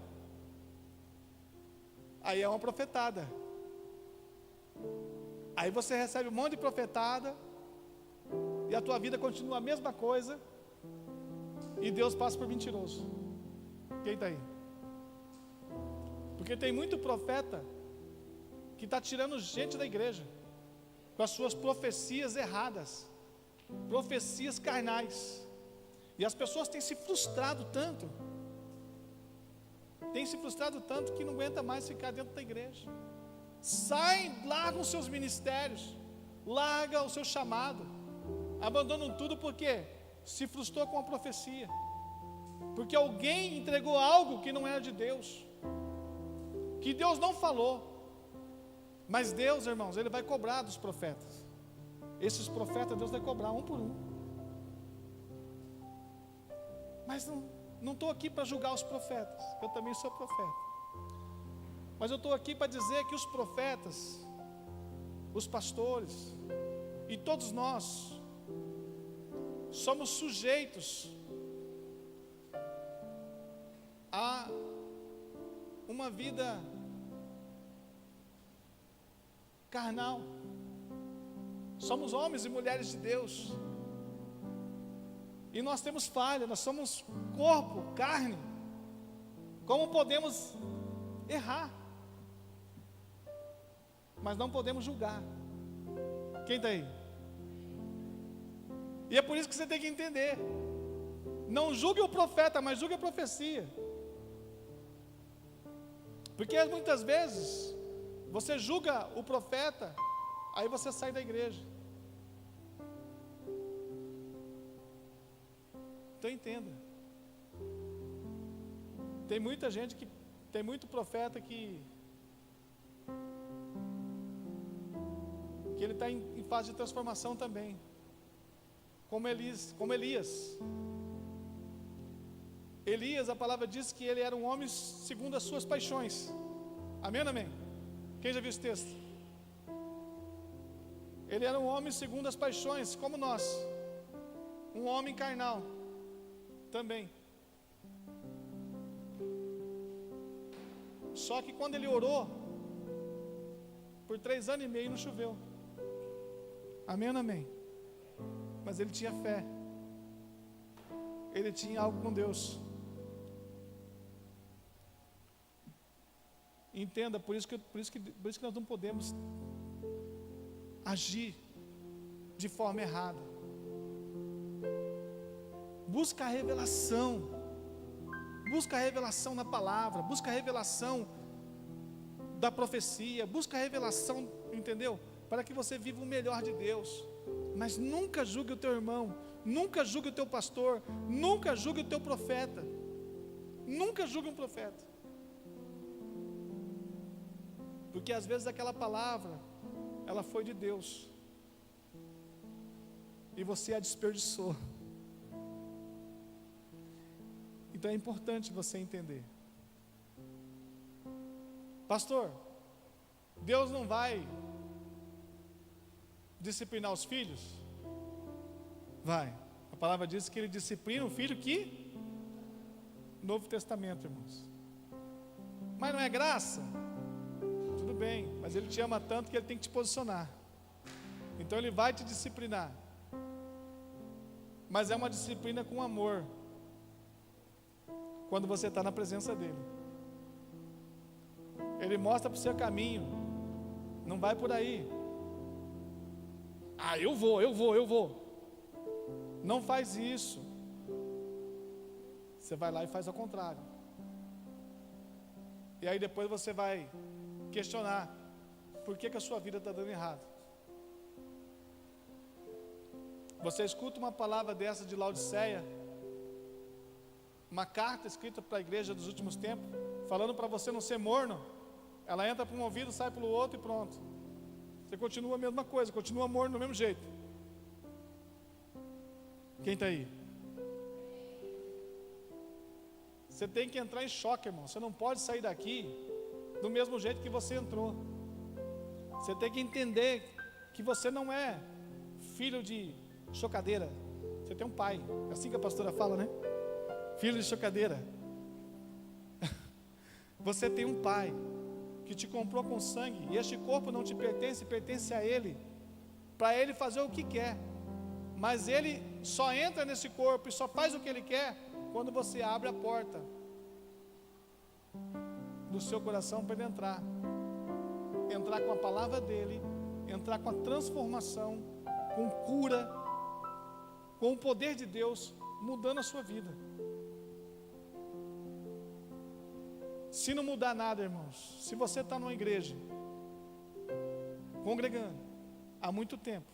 Aí é uma profetada. Aí você recebe um monte de profetada e a tua vida continua a mesma coisa e Deus passa por mentiroso. Quem está aí? Porque tem muito profeta que está tirando gente da igreja com as suas profecias erradas, profecias carnais. E as pessoas têm se frustrado tanto, que não aguenta mais ficar dentro da igreja. Saem, largam os seus ministérios, largam o seu chamado, abandonam tudo porque se frustrou com a profecia, porque alguém entregou algo que não era de Deus, que Deus não falou. Mas Deus, irmãos, Ele vai cobrar dos profetas. Esses profetas Deus vai cobrar um por um. Mas não estou aqui para julgar os profetas, eu também sou profeta. Mas eu estou aqui para dizer que os profetas, os pastores e todos nós somos sujeitos a uma vida carnal. Somos homens e mulheres de Deus. E nós temos falha, nós somos corpo, carne. Como podemos errar? Mas não podemos julgar. Quem está aí? E é por isso que você tem que entender. Não julgue o profeta, mas julgue a profecia. Porque muitas vezes você julga o profeta, aí você sai da igreja. Então entenda. Tem muita gente que tem muito profeta que ele está em fase de transformação também, como Elias. Elias, a palavra diz que ele era um homem segundo as suas paixões. Amém, amém? Quem já viu esse texto? Ele era um homem segundo as paixões, como nós. Um homem carnal também. Só que quando ele orou, por 3 anos e meio não choveu. Amém ou amém? Mas ele tinha fé. Ele tinha algo com Deus. Entenda, por isso que nós não podemos agir de forma errada. Busca a revelação. Busca a revelação na palavra. Busca a revelação da profecia. Busca a revelação, entendeu? Para que você viva o melhor de Deus. Mas nunca julgue o teu irmão. Nunca julgue o teu pastor. Nunca julgue o teu profeta. Nunca julgue um profeta. Porque às vezes aquela palavra, ela foi de Deus. E você a desperdiçou. Então é importante você entender. Pastor, Deus não vai disciplinar os filhos? Vai. A palavra diz que Ele disciplina o filho que? Novo Testamento, irmãos. Mas não é graça? Tudo bem, mas Ele te ama tanto que Ele tem que te posicionar. Então Ele vai te disciplinar. Mas é uma disciplina com amor. Quando você está na presença dEle. Ele mostra para o seu caminho. Não vai por aí. Ah, eu vou. Não faz isso. Você vai lá e faz ao contrário. E aí depois você vai questionar por que a sua vida está dando errado. Você escuta uma palavra dessa de Laodiceia, uma carta escrita para a igreja dos últimos tempos, falando para você não ser morno. Ela entra por um ouvido, sai pelo outro e pronto. Você continua a mesma coisa, continua morno do mesmo jeito. Quem está aí? Você tem que entrar em choque, irmão. Você não pode sair daqui do mesmo jeito que você entrou. Você tem que entender que você não é filho de chocadeira. Você tem um pai. É assim que a pastora fala, né? Filho de chocadeira. Você tem um pai que te comprou com sangue. E este corpo não te pertence, pertence a Ele. Para Ele fazer o que quer. Mas Ele só entra nesse corpo e só faz o que Ele quer quando você abre a porta do seu coração para Ele entrar. Entrar com a palavra dEle, entrar com a transformação, com cura, com o poder de Deus mudando a sua vida. Se não mudar nada, irmãos, se você está numa igreja, congregando, há muito tempo,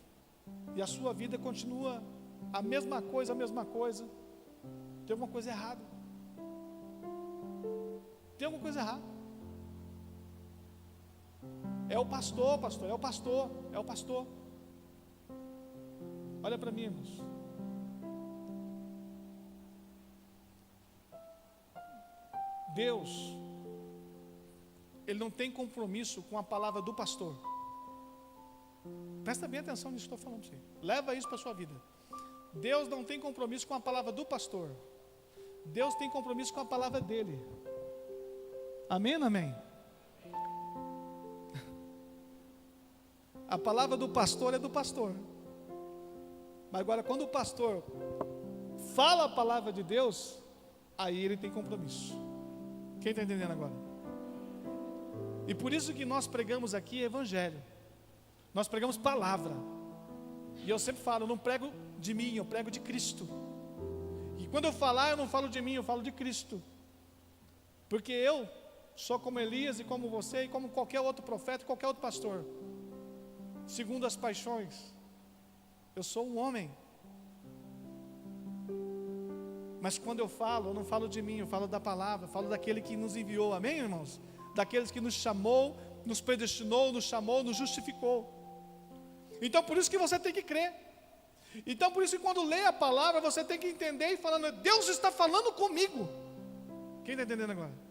e a sua vida continua a mesma coisa, tem alguma coisa errada. Tem alguma coisa errada. É o pastor, é o pastor. Olha para mim, irmãos. Deus, Ele não tem compromisso com a palavra do pastor. Presta bem atenção nisso que estou falando para você. Leva isso para a sua vida. Deus não tem compromisso com a palavra do pastor. Deus tem compromisso com a palavra dEle. Amém ou não amém? A palavra do pastor é do pastor. Mas agora quando o pastor fala a palavra de Deus, aí ele tem compromisso. Quem está entendendo agora? E por isso que nós pregamos aqui evangelho. Nós pregamos palavra. E eu sempre falo, eu não prego de mim, eu prego de Cristo. E quando eu falar, eu não falo de mim, eu falo de Cristo. Porque eu sou como Elias e como você e como qualquer outro profeta, qualquer outro pastor. Segundo as paixões, eu sou um homem. Mas quando eu não falo de mim, eu falo da palavra, eu falo daquele que nos enviou, amém, irmãos? Daqueles que nos chamou, nos predestinou, nos chamou, nos justificou. Então por isso que você tem que crer. Então por isso que quando lê a palavra, você tem que entender e falando, Deus está falando comigo. Quem está entendendo agora?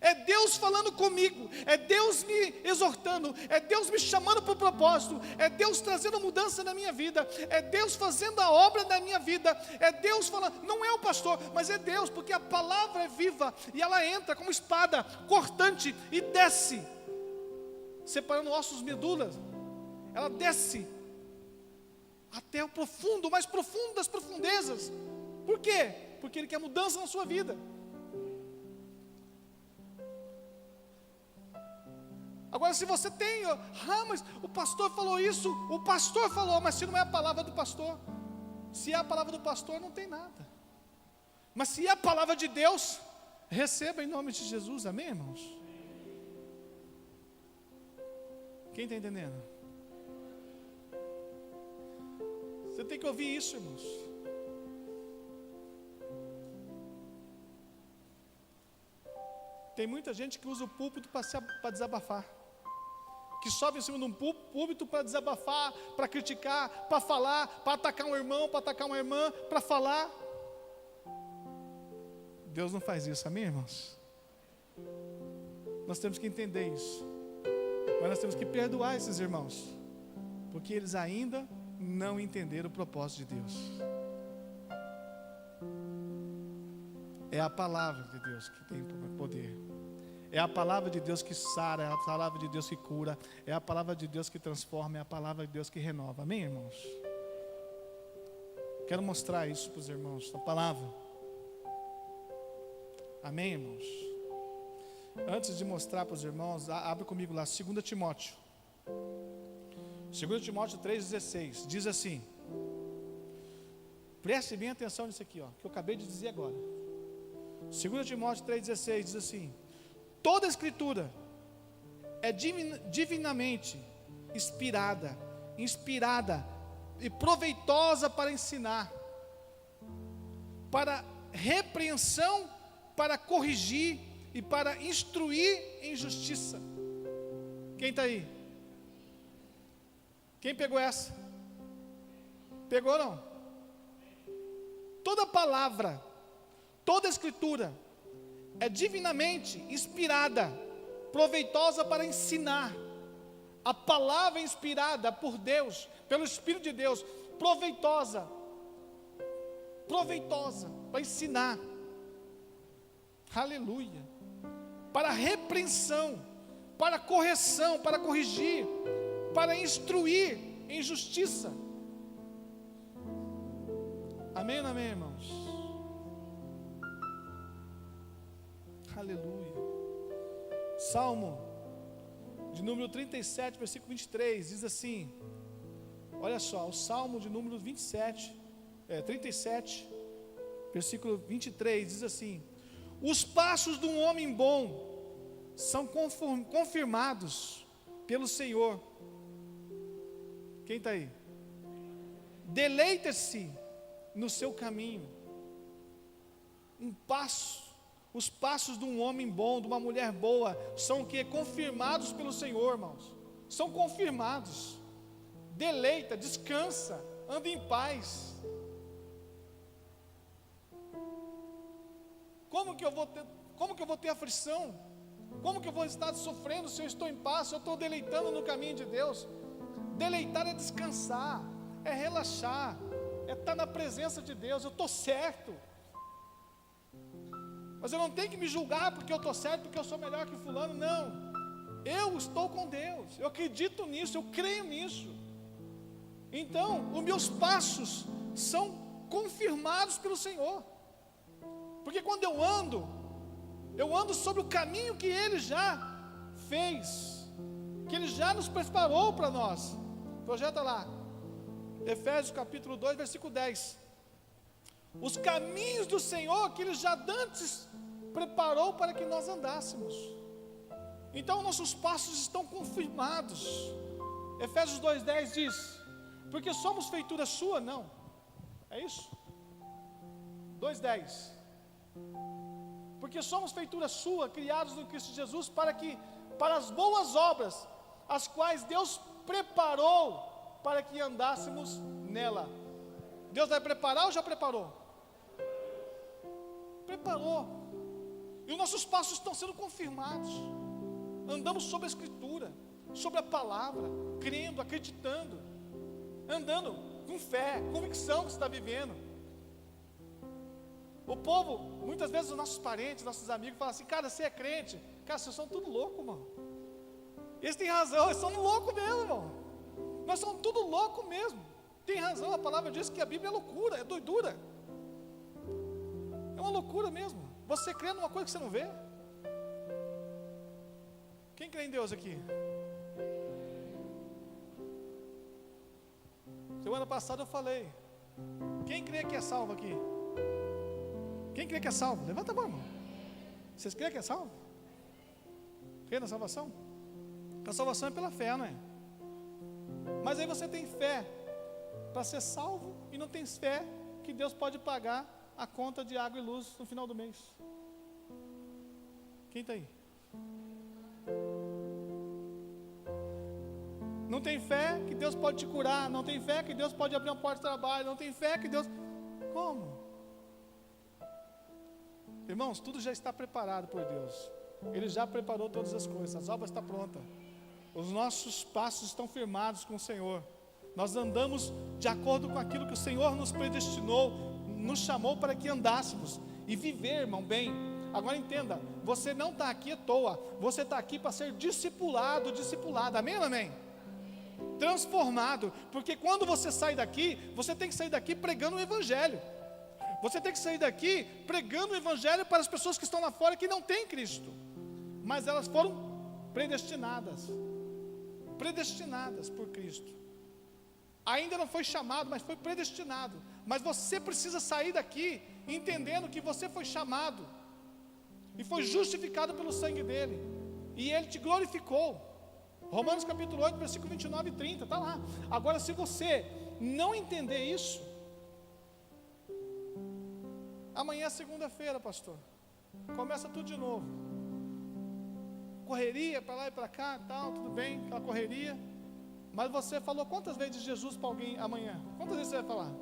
É Deus falando comigo, é Deus me exortando, é Deus me chamando para o propósito, é Deus trazendo mudança na minha vida, é Deus fazendo a obra na minha vida, é Deus falando, não é o pastor, mas é Deus, porque a palavra é viva e ela entra como espada cortante e desce, separando ossos, medulas, ela desce até o profundo, o mais profundo das profundezas. Por quê? Porque Ele quer mudança na sua vida. Agora se você tem, mas o pastor falou isso, o pastor falou, mas se não é a palavra do pastor, se é a palavra do pastor não tem nada. Mas se é a palavra de Deus, receba em nome de Jesus, amém, irmãos? Quem está entendendo? Você tem que ouvir isso, irmãos. Tem muita gente que usa o púlpito para desabafar, que sobe em cima de um púlpito para desabafar, para criticar, para falar, para atacar um irmão, para atacar uma irmã, para falar. Deus não faz isso, amém, irmãos? Nós temos que entender isso, mas nós temos que perdoar esses irmãos, porque eles ainda não entenderam o propósito de Deus. É a palavra de Deus que tem poder. É a palavra de Deus que sara, é a palavra de Deus que cura, é a palavra de Deus que transforma, é a palavra de Deus que renova. Amém, irmãos? Quero mostrar isso para os irmãos, a palavra. Amém, irmãos? Antes de mostrar para os irmãos, abre comigo lá, 2 Timóteo. 2 Timóteo 3,16, diz assim. Preste bem atenção nisso aqui, que eu acabei de dizer agora. 2 Timóteo 3,16 diz assim: toda a escritura é divinamente inspirada e proveitosa para ensinar, para repreensão, para corrigir e para instruir em justiça. Quem está aí? Quem pegou essa? Pegou ou não? Toda palavra, toda escritura é divinamente inspirada, proveitosa para ensinar. A palavra é inspirada por Deus, pelo Espírito de Deus, proveitosa para ensinar. Aleluia. Para repreensão, para correção, para corrigir, para instruir em justiça. Amém ou não amém, irmãos? Aleluia. Salmo de número 37, versículo 23, diz assim, olha só, o Salmo de número 37, versículo 23, diz assim: os passos de um homem bom são confirmados pelo Senhor. Quem está aí? Deleita-se no seu caminho. Os passos de um homem bom, de uma mulher boa, são o que? Confirmados pelo Senhor, irmãos. São confirmados. Deleita, descansa, anda em paz. Como que eu vou ter aflição? Como que eu vou estar sofrendo se eu estou em paz, se eu estou deleitando no caminho de Deus? Deleitar é descansar, é relaxar, é estar na presença de Deus. Eu estou certo, mas eu não tenho que me julgar porque eu estou certo, porque eu sou melhor que fulano. Não, eu estou com Deus, eu acredito nisso, eu creio nisso. Então, os meus passos são confirmados pelo Senhor, porque quando eu ando sobre o caminho que Ele já fez, que Ele já nos preparou para nós. Projeta lá, Efésios capítulo 2, versículo 10. Os caminhos do Senhor que Ele já dantes preparou para que nós andássemos. Então nossos passos estão confirmados. Efésios 2,10 diz: porque somos feitura sua? Não, é isso? 2,10. Porque somos feitura sua, criados no Cristo Jesus, para as boas obras, as quais Deus preparou para que andássemos nela. Deus vai preparar ou já preparou? Preparou. E os nossos passos estão sendo confirmados. Andamos sobre a Escritura, sobre a palavra, crendo, acreditando, andando com fé, convicção que você está vivendo. O povo, muitas vezes os nossos parentes, nossos amigos falam assim: cara, você é crente? Cara, vocês são tudo louco, irmão. Eles têm razão, eles são loucos mesmo, irmão. Nós somos tudo louco mesmo. Tem razão, a palavra diz que a Bíblia é loucura, é doidura. É uma loucura mesmo. Você crê numa coisa que você não vê. Quem crê em Deus aqui? Semana passada eu falei: quem crê que é salvo aqui? Quem crê que é salvo? Levanta a mão, irmão. Vocês creem que é salvo? Crê na salvação? A salvação é pela fé, não é? Mas aí você tem fé para ser salvo e não tem fé que Deus pode pagar a conta de água e luz no final do mês. Quem está aí? Não tem fé que Deus pode te curar, não tem fé que Deus pode abrir uma porta de trabalho, não tem fé que Deus... Como? Irmãos, tudo já está preparado por Deus. Ele já preparou todas as coisas, as obras estão prontas. Os nossos passos estão firmados com o Senhor. Nós andamos de acordo com aquilo que o Senhor nos predestinou, nos chamou para que andássemos. E viver, irmão, bem. Agora entenda, você não está aqui à toa, você está aqui para ser discipulado, discipulada, amém ou amém? Transformado, porque quando você sai daqui, você tem que sair daqui pregando o Evangelho. Você tem que sair daqui pregando o Evangelho para as pessoas que estão lá fora que não têm Cristo, mas elas foram predestinadas por Cristo. Ainda não foi chamado, mas foi predestinado. Mas você precisa sair daqui entendendo que você foi chamado e foi justificado pelo sangue dele, e ele te glorificou. Romanos capítulo 8, versículo 29 e 30, está lá. Agora, se você não entender isso, amanhã é segunda-feira, pastor, começa tudo de novo, correria para lá e para cá, tal, tudo bem, aquela correria. Mas você falou quantas vezes de Jesus para alguém amanhã? Quantas vezes você vai falar?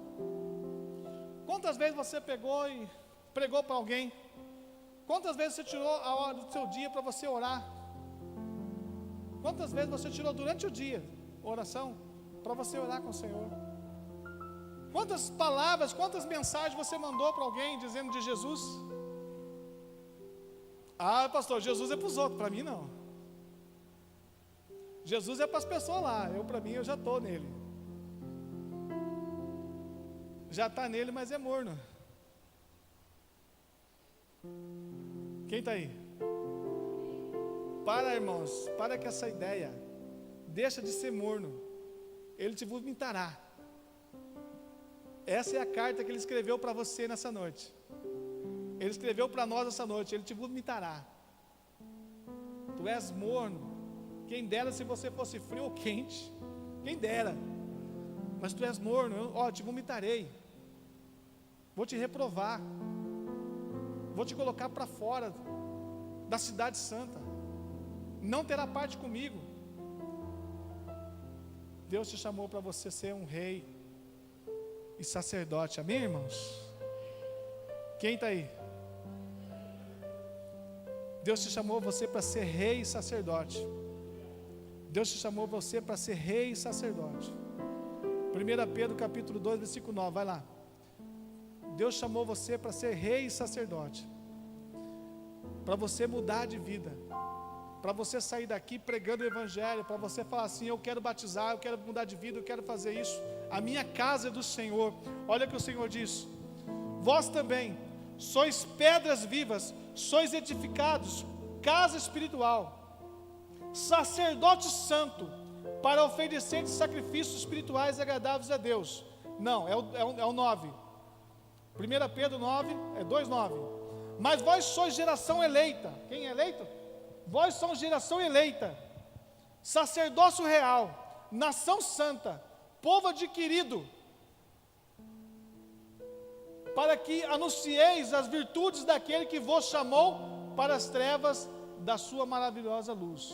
Quantas vezes você pegou e pregou para alguém? Quantas vezes você tirou a hora do seu dia para você orar? Quantas vezes você tirou durante o dia oração para você orar com o Senhor? Quantas palavras, quantas mensagens você mandou para alguém dizendo de Jesus? Ah, pastor, Jesus é para os outros, para mim não. Jesus é para as pessoas lá, para mim eu já estou nele. Já está nele, mas é morno. Quem está aí? Para, irmãos, para com essa ideia. Deixa de ser morno. Ele te vomitará. Essa é a carta que ele escreveu para você nessa noite. Ele escreveu para nós essa noite. Ele te vomitará. Tu és morno. Quem dera se você fosse frio ou quente. Quem dera. Mas tu és morno. Eu te vomitarei. Vou te reprovar. Vou te colocar para fora da cidade santa. Não terá parte comigo. Deus te chamou para você ser um rei e sacerdote. Amém, irmãos? Quem está aí? Deus te chamou você para ser rei e sacerdote. Deus te chamou você para ser rei e sacerdote. 1 Pedro capítulo 2, versículo 9, vai lá. Deus chamou você para ser rei e sacerdote, para você mudar de vida, para você sair daqui pregando o Evangelho, para você falar assim: eu quero batizar, eu quero mudar de vida, eu quero fazer isso, a minha casa é do Senhor. Olha o que o Senhor diz: vós também sois pedras vivas, sois edificados, casa espiritual, sacerdote santo, para oferecer sacrifícios espirituais agradáveis a Deus. Não, é o 9. 1 Pedro 9, 2:9. Mas vós sois geração eleita. Quem é eleito? Vós sois geração eleita, sacerdócio real, nação santa, povo adquirido, para que anuncieis as virtudes daquele que vos chamou para as trevas da sua maravilhosa luz.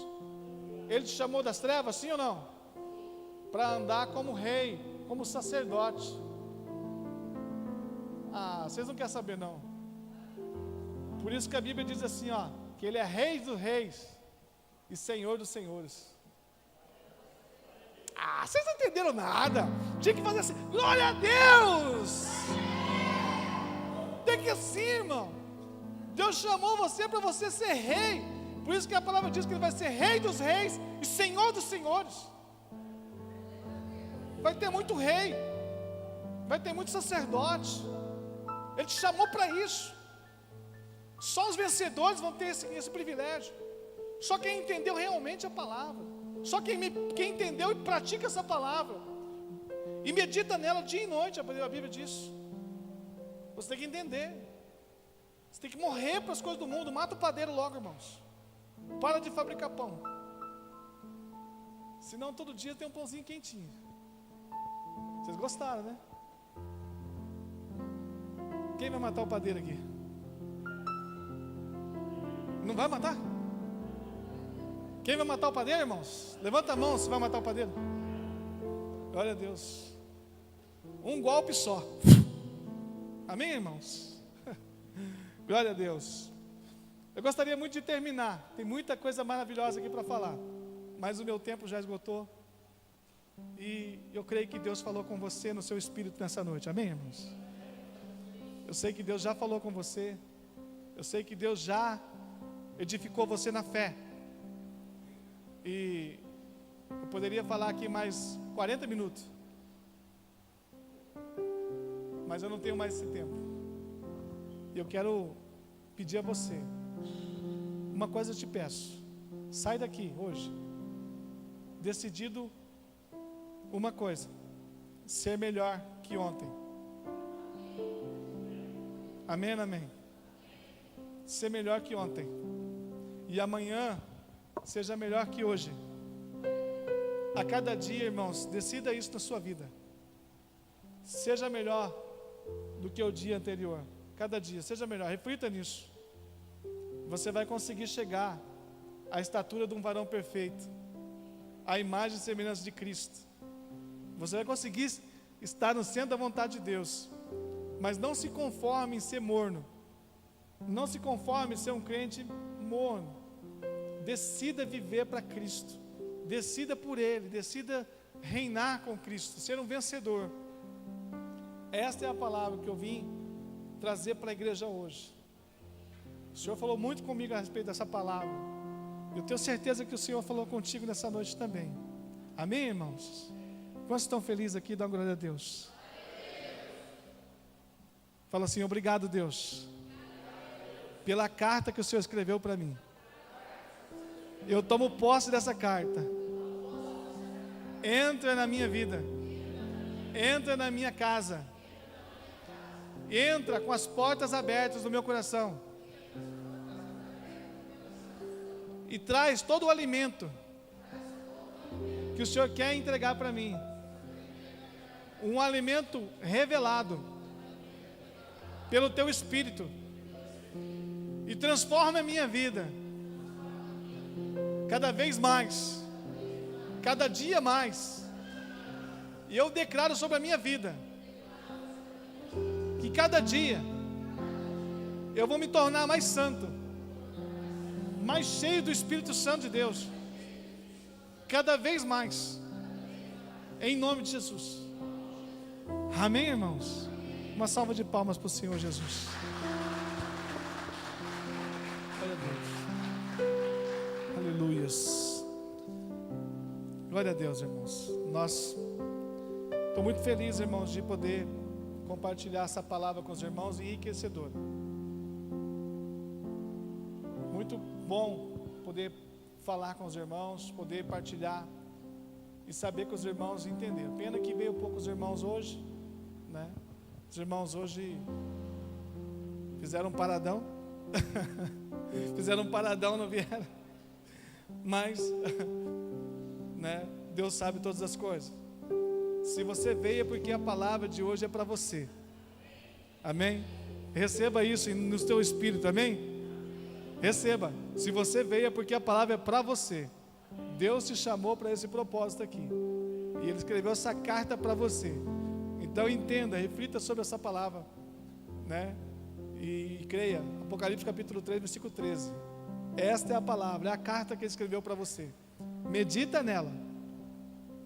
Ele te chamou das trevas, sim ou não? Para andar como rei, como sacerdote. Vocês não querem saber não. Por isso que a Bíblia diz assim, que Ele é Rei dos reis e Senhor dos senhores. Vocês não entenderam nada. Tinha que fazer assim: glória a Deus. Tem que ir assim, irmão. Deus chamou você para você ser rei. Por isso que a palavra diz que Ele vai ser Rei dos reis e Senhor dos senhores. Vai ter muito rei, vai ter muito sacerdote. Ele te chamou para isso. Só os vencedores vão ter esse privilégio. Só quem entendeu realmente a palavra. Só quem entendeu e pratica essa palavra e medita nela dia e noite. A Bíblia diz. Você tem que entender. Você tem que morrer para as coisas do mundo. Mata o padeiro logo, irmãos. Para de fabricar pão. Senão todo dia tem um pãozinho quentinho. Vocês gostaram, né? Quem vai matar o padeiro aqui? Não vai matar? Quem vai matar o padeiro, irmãos? Levanta a mão se vai matar o padeiro. Glória a Deus. Um golpe só. Amém, irmãos? Glória a Deus. Eu gostaria muito de terminar. Tem muita coisa maravilhosa aqui para falar, mas o meu tempo já esgotou. E eu creio que Deus falou com você no seu espírito nessa noite. Amém, irmãos? Eu sei que Deus já falou com você. Eu sei que Deus já edificou você na fé. E eu poderia falar aqui mais 40 minutos. Mas eu não tenho mais esse tempo. E eu quero pedir a você, uma coisa eu te peço. Sai daqui hoje decidido uma coisa: ser melhor que ontem. Amém, amém. Ser melhor que ontem. E amanhã seja melhor que hoje. A cada dia, irmãos, decida isso na sua vida. Seja melhor do que o dia anterior. Cada dia, seja melhor. Reflita nisso. Você vai conseguir chegar à estatura de um varão perfeito, à imagem e semelhança de Cristo. Você vai conseguir estar no centro da vontade de Deus. Mas não se conforme em ser morno. Não se conforme em ser um crente morno. Decida viver para Cristo. Decida por Ele. Decida reinar com Cristo. Ser um vencedor. Esta é a palavra que eu vim trazer para a igreja hoje. O Senhor falou muito comigo a respeito dessa palavra. Eu tenho certeza que o Senhor falou contigo nessa noite também. Amém, irmãos? Quantos estão felizes aqui? Dá uma glória a Deus. Fala assim: obrigado, Deus, pela carta que o Senhor escreveu para mim. Eu tomo posse dessa carta. Entra na minha vida. Entra na minha casa. Entra com as portas abertas do meu coração. E traz todo o alimento que o Senhor quer entregar para mim. Um alimento revelado pelo Teu Espírito. E transforma a minha vida cada vez mais, cada dia mais. E eu declaro sobre a minha vida que cada dia eu vou me tornar mais santo, mais cheio do Espírito Santo de Deus, cada vez mais, em nome de Jesus. Amém, irmãos? Uma salva de palmas para o Senhor Jesus. Glória a Deus. Aleluias. Glória a Deus, irmãos. Estou muito feliz, irmãos, de poder compartilhar essa palavra com os irmãos, enriquecedora. Muito bom poder falar com os irmãos, poder partilhar e saber que os irmãos entenderam. Pena que veio poucos irmãos hoje, né? Os irmãos hoje fizeram um paradão. Fizeram um paradão, não vieram. Mas, né, Deus sabe todas as coisas. Se você veio é porque a palavra de hoje é para você. Amém? Receba isso no seu espírito, amém? Receba. Se você veio é porque a palavra é para você. Deus te chamou para esse propósito aqui. E Ele escreveu essa carta para você. Então entenda, reflita sobre essa palavra, né? E creia. Apocalipse capítulo 3, versículo 13. Esta é a palavra, é a carta que Ele escreveu para você. Medita nela.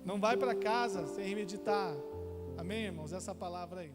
Não vai para casa sem meditar. Amém, irmãos? Essa palavra aí.